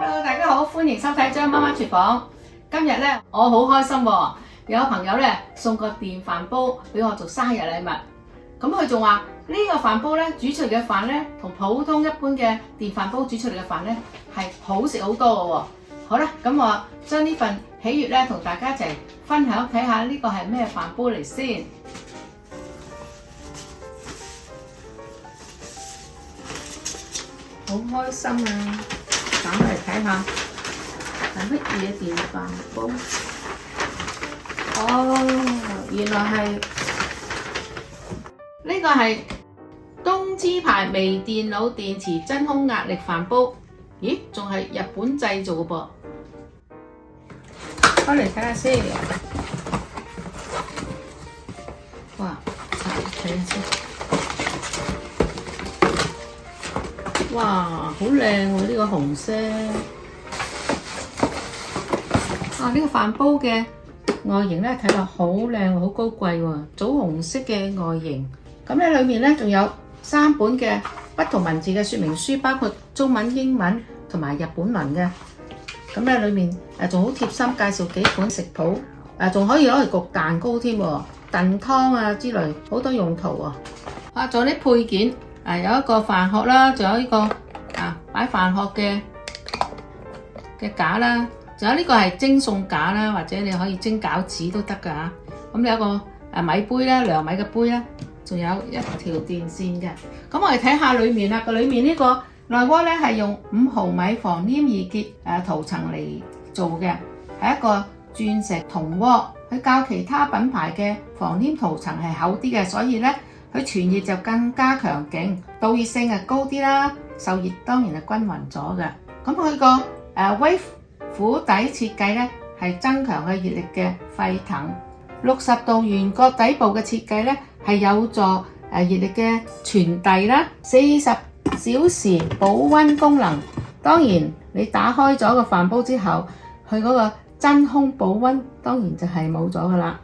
Hello， 大家好，歡迎收睇張媽媽廚房。今日咧，我好開心喎，有朋友咧送個電飯煲俾我做生日禮物。咁佢仲話呢個飯煲咧煮出嚟嘅飯咧，同普通一般嘅電飯煲煮出嚟嘅飯咧係好食好多嘅喎。好啦，咁我將呢份喜悅咧同大家一齊分享，睇下呢個係咩飯煲嚟先。好開心啊！打嚟睇下係乜嘢電飯煲？哦，原來係呢個係東芝牌微電腦電池真空壓力飯煲。咦，仲係日本製造嘅噃？開嚟睇下先。哇，睇下先。哇，好靚喎！呢個紅色啊，呢個飯煲嘅外形咧睇落好靚，好高貴喎，棗紅色嘅外形。咁咧裏面咧仲有3本嘅不同文字嘅說明書，包括中文、英文同埋日本文嘅。咁咧裏面仲好貼心介紹幾款食譜，仲可以攞嚟焗蛋糕添喎，燉湯啊之類，好多用途喎。啊，仲有啲配件。有一個飯殼啦，仲有呢個擺飯殼嘅架啦，仲有呢個係蒸餸架啦，或者你可以蒸餃子都得㗎嚇。咁有一個米杯啦，量米嘅杯啦，仲有一條電線嘅。咁我哋睇下裡面啦，裡面呢個內鍋咧係用5毫米防黏易結塗層嚟做嘅，係一個鑽石銅鍋，佢較其他品牌嘅防黏塗層係厚啲嘅，所以咧佢傳熱就更加強勁，導熱性係高啲啦，受熱當然係均勻咗嘅。咁佢個微釜底設計咧係增強佢熱力嘅沸騰，60度圓角底部嘅設計咧係有助熱力嘅傳遞啦，40小時保溫功能。當然你打開咗個飯煲之後，佢嗰個真空保溫當然就係冇咗㗎啦。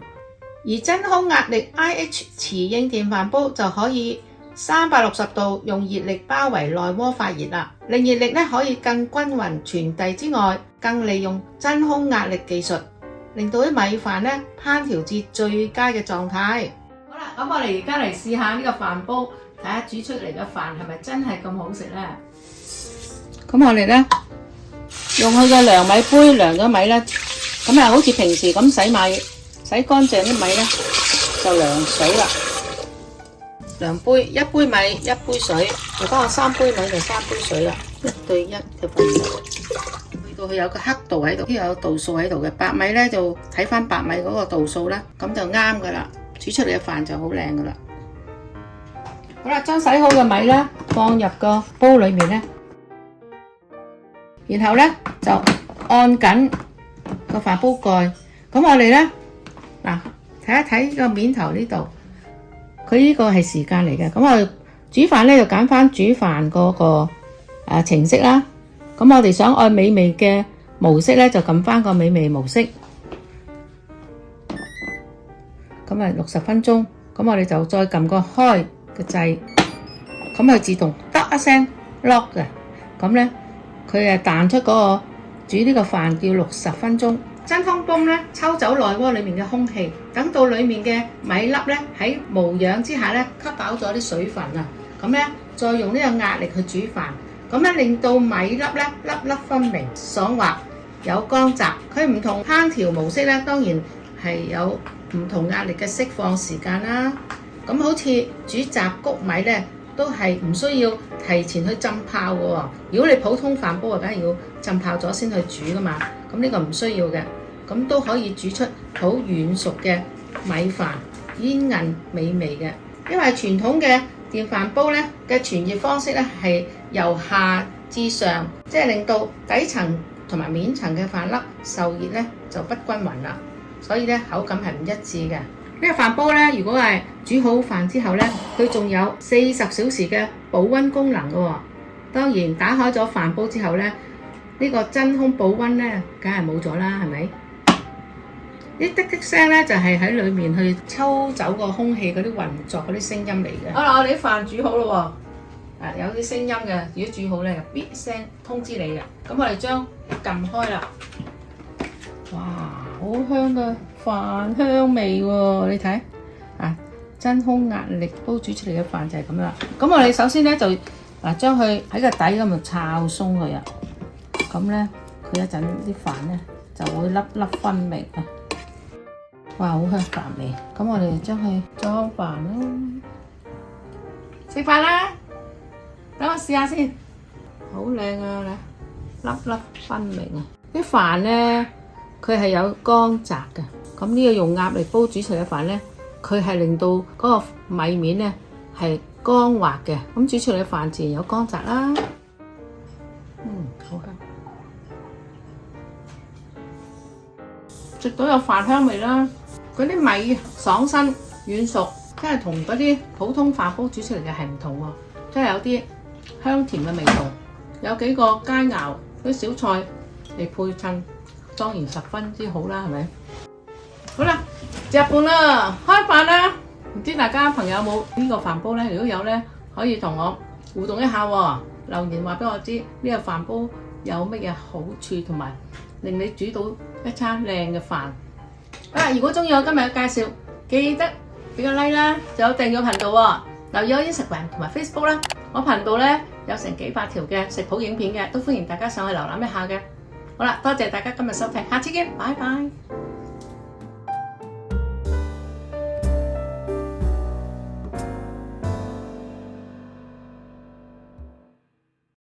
而真空壓力 IH 磁應電飯煲就可以360度用熱力包圍內鍋發熱啦，令熱力可以更均勻傳遞之外，更利用真空壓力技術，令到啲米飯烹調至最佳嘅狀態。好啦，咁我哋而家嚟試下呢個飯煲，睇下煮出嚟嘅飯係咪真係咁好食呢？咁我哋用佢嘅量米杯量咗米咧，咁好似平時咁洗米。洗乾淨啲米就量水啦，量杯1杯米1杯水，如果我3杯米就3杯水啦，1對1嘅份量。去到佢有個刻度喺度，呢度有度數喺度嘅，白米就睇翻白米嗰個度數啦，咁就啱噶啦，煮出嚟嘅飯就好靚噶啦。好啦，將洗好嘅米放入個煲裏面然後就按緊個飯煲蓋，咁我哋睇一睇個面頭呢度，佢呢個係時間嚟嘅。咁我哋煮飯就揀翻煮飯嗰個程式啦。咁我哋想按美味嘅模式就撳翻個美味模式。咁60分鐘，咁我哋就再撳個開嘅掣，咁佢自動得一聲 lock 嘅。咁佢彈出嗰個煮呢個飯要60分鐘。真空泵抽走內鍋裏面嘅空氣，等到裏面嘅米粒喺無氧之下吸飽咗啲水分啊，咁再用呢個壓力去煮飯，咁令到米粒粒粒分明、爽滑有光澤。佢唔同烹調模式當然係有唔同壓力嘅釋放時間啦。咁好似煮雜穀米都係唔需要提前去浸泡嘅喎。如果你普通飯煲梗係要浸泡咗先去煮噶嘛，咁呢個唔需要嘅，咁都可以煮出好軟熟嘅米飯，煙韌美味嘅。因為傳統嘅電飯煲嘅傳熱方式係由下至上，即係令到底層同埋面層嘅飯粒受熱就不均勻啦，所以口感係唔一致嘅。呢個飯煲如果係煮好飯之後佢仲有40小時嘅保溫功能嘅喎。當然打開咗飯煲之後呢個真空保溫梗係冇咗啦，係咪？啲滴滴聲就係喺裏面去抽走個空氣嗰啲運作嗰啲聲音嚟嘅。好啦，我哋啲飯煮好咯喎。有啲聲音嘅，如果煮好咧，咇聲通知你嘅。咁我哋將撳開啦。哇，好香嘅飯香味喎！你睇真空壓力煲煮出嚟嘅飯就係咁啦。咁我哋首先咧就將佢喺個底咁度炒鬆佢啊。咁咧佢一陣啲飯咧就會粒粒分明啊！哇，好香飯味。咁我哋就將佢裝飯啦。食飯啦！等我試下先，好靚啊！粒粒分明啊！啲飯咧佢係有光澤嘅。咁呢個用壓力煲煮出嚟嘅飯咧，佢係令到嗰個米面咧係光滑嘅。咁煮出嚟嘅飯自然有光澤啦。好香，食到有飯香味啦。嗰啲米爽身軟熟，真係同嗰啲普通飯煲煮出嚟嘅係唔同喎，真係有啲香甜嘅味道。有幾個佳肴啲小菜嚟配襯，當然十分之好啦，係咪？好啦，食飯啦，開飯啦！唔知大家朋友有冇呢個飯煲咧？如果有咧，可以同我互動一下喎，留言話俾我知呢個飯煲有乜嘢好處，同埋令你煮到一餐靚嘅飯。如果中意我今日嘅介紹，記得俾個 like 啦，仲有訂閱頻道喎，留意我 Instagram 同埋 Facebook 啦。我頻道咧有成幾百條嘅食譜影片嘅，都歡迎大家上去瀏覽一下嘅。好啦，多謝大家今日收睇，下次見，拜拜。